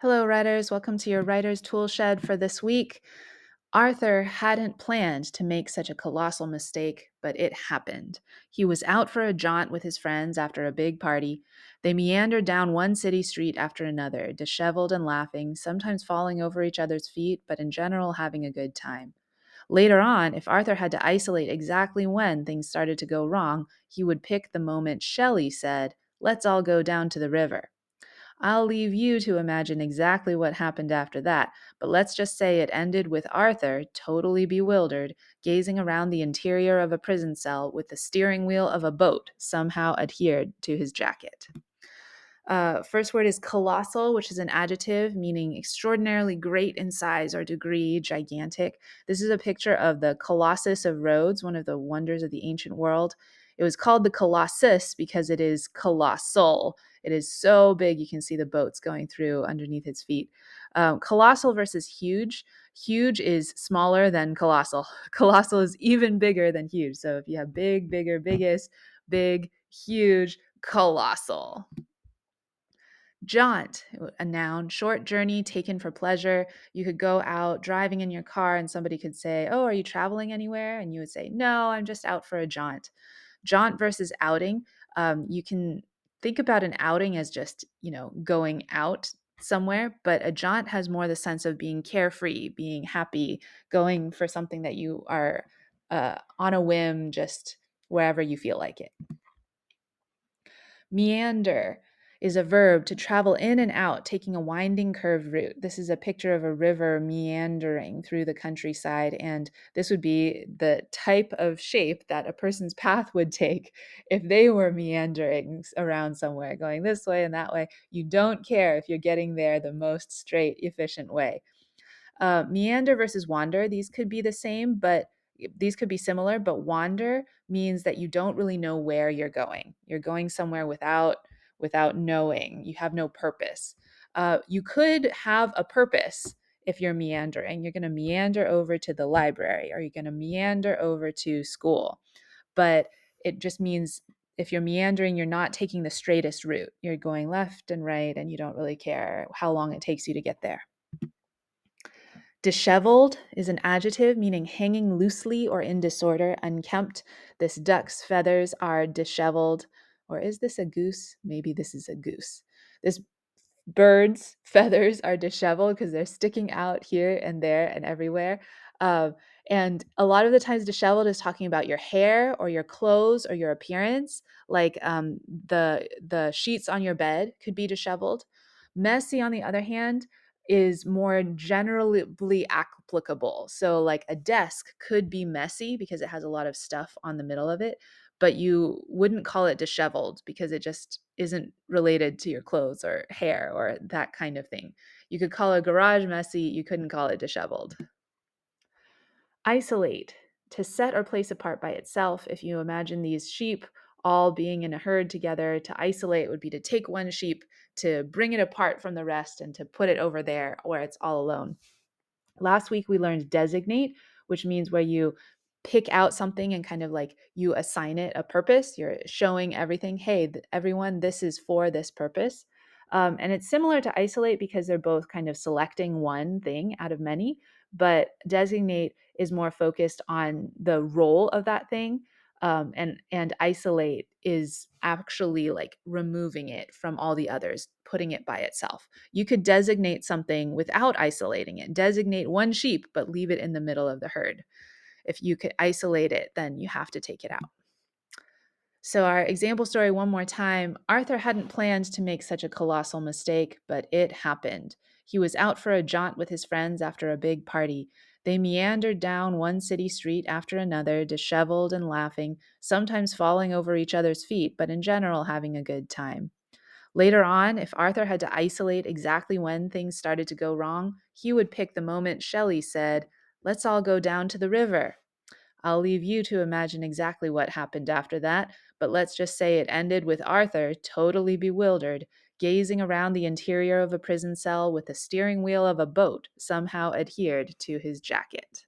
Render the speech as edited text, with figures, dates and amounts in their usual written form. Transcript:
Hello, writers. Welcome to your writer's tool shed for this week. Arthur hadn't planned to make such a colossal mistake, but it happened. He was out for a jaunt with his friends after a big party. They meandered down one city street after another, disheveled and laughing, sometimes falling over each other's feet, but in general having a good time. Later on, if Arthur had to isolate exactly when things started to go wrong, he would pick the moment Shelley said, "Let's all go down to the river." I'll leave you to imagine exactly what happened after that, but let's just say it ended with Arthur, totally bewildered, gazing around the interior of a prison cell with the steering wheel of a boat somehow adhered to his jacket. First word is colossal, which is an adjective meaning extraordinarily great in size or degree, gigantic. This is a picture of the Colossus of Rhodes, one of the wonders of the ancient world. It was called the Colossus because it is colossal. It is so big you can see the boats going through underneath its feet. Colossal versus huge. Huge is smaller than colossal. Colossal is even bigger than huge. So if you have big, bigger, biggest, big, huge, colossal. Jaunt, a noun, short journey taken for pleasure. You could go out driving in your car and somebody could say, "Oh, are you traveling anywhere?" And you would say, "No, I'm just out for a jaunt." Jaunt versus outing. You can think about an outing as just, going out somewhere, but a jaunt has more the sense of being carefree, being happy, going for something that you are on a whim, just wherever you feel like it. Meander is a verb to travel in and out, taking a winding curved route. This is a picture of a river meandering through the countryside, and this would be the type of shape that a person's path would take if they were meandering around somewhere, going this way and that way. You don't care if you're getting there the most straight, efficient way. Meander versus wander, these could be the same, but these could be similar, but wander means that you don't really know where you're going. You're going somewhere without knowing. You have no purpose. You could have a purpose if you're meandering. You're going to meander over to the library or you're going to meander over to school. But it just means if you're meandering, you're not taking the straightest route. You're going left and right, and you don't really care how long it takes you to get there. Disheveled is an adjective meaning hanging loosely or in disorder, unkempt. This duck's feathers are disheveled. Or is this a goose? Maybe this is a goose. This bird's feathers are disheveled because they're sticking out here and there and everywhere. Um, and a lot of the times, disheveled is talking about your hair or your clothes or your appearance. Like the sheets on your bed could be disheveled. Messy, on the other hand, is more generally applicable. So, like a desk could be messy because it has a lot of stuff on the middle of it, but you wouldn't call it disheveled because it just isn't related to your clothes or hair or that kind of thing. You could call a garage messy, you couldn't call it disheveled. Isolate, to set or place apart by itself. If you imagine these sheep all being in a herd together, to isolate would be to take one sheep, to bring it apart from the rest, and to put it over there where it's all alone. Last week, we learned designate, which means where you pick out something and kind of like you assign it a purpose. You're showing everything, hey, everyone, this is for this purpose. And it's similar to isolate because they're both kind of selecting one thing out of many, but designate is more focused on the role of that thing. And isolate is actually like removing it from all the others, putting it by itself. You could designate something without isolating it. Designate one sheep, but leave it in the middle of the herd. If you could isolate it, then you have to take it out. So, our example story one more time. Arthur hadn't planned to make such a colossal mistake, but it happened. He was out for a jaunt with his friends after a big party. They meandered down one city street after another, disheveled and laughing, sometimes falling over each other's feet, but in general having a good time. Later on, if Arthur had to isolate exactly when things started to go wrong, he would pick the moment Shelley said, "Let's all go down to the river." I'll leave you to imagine exactly what happened after that, but let's just say it ended with Arthur, totally bewildered, gazing around the interior of a prison cell with the steering wheel of a boat somehow adhered to his jacket.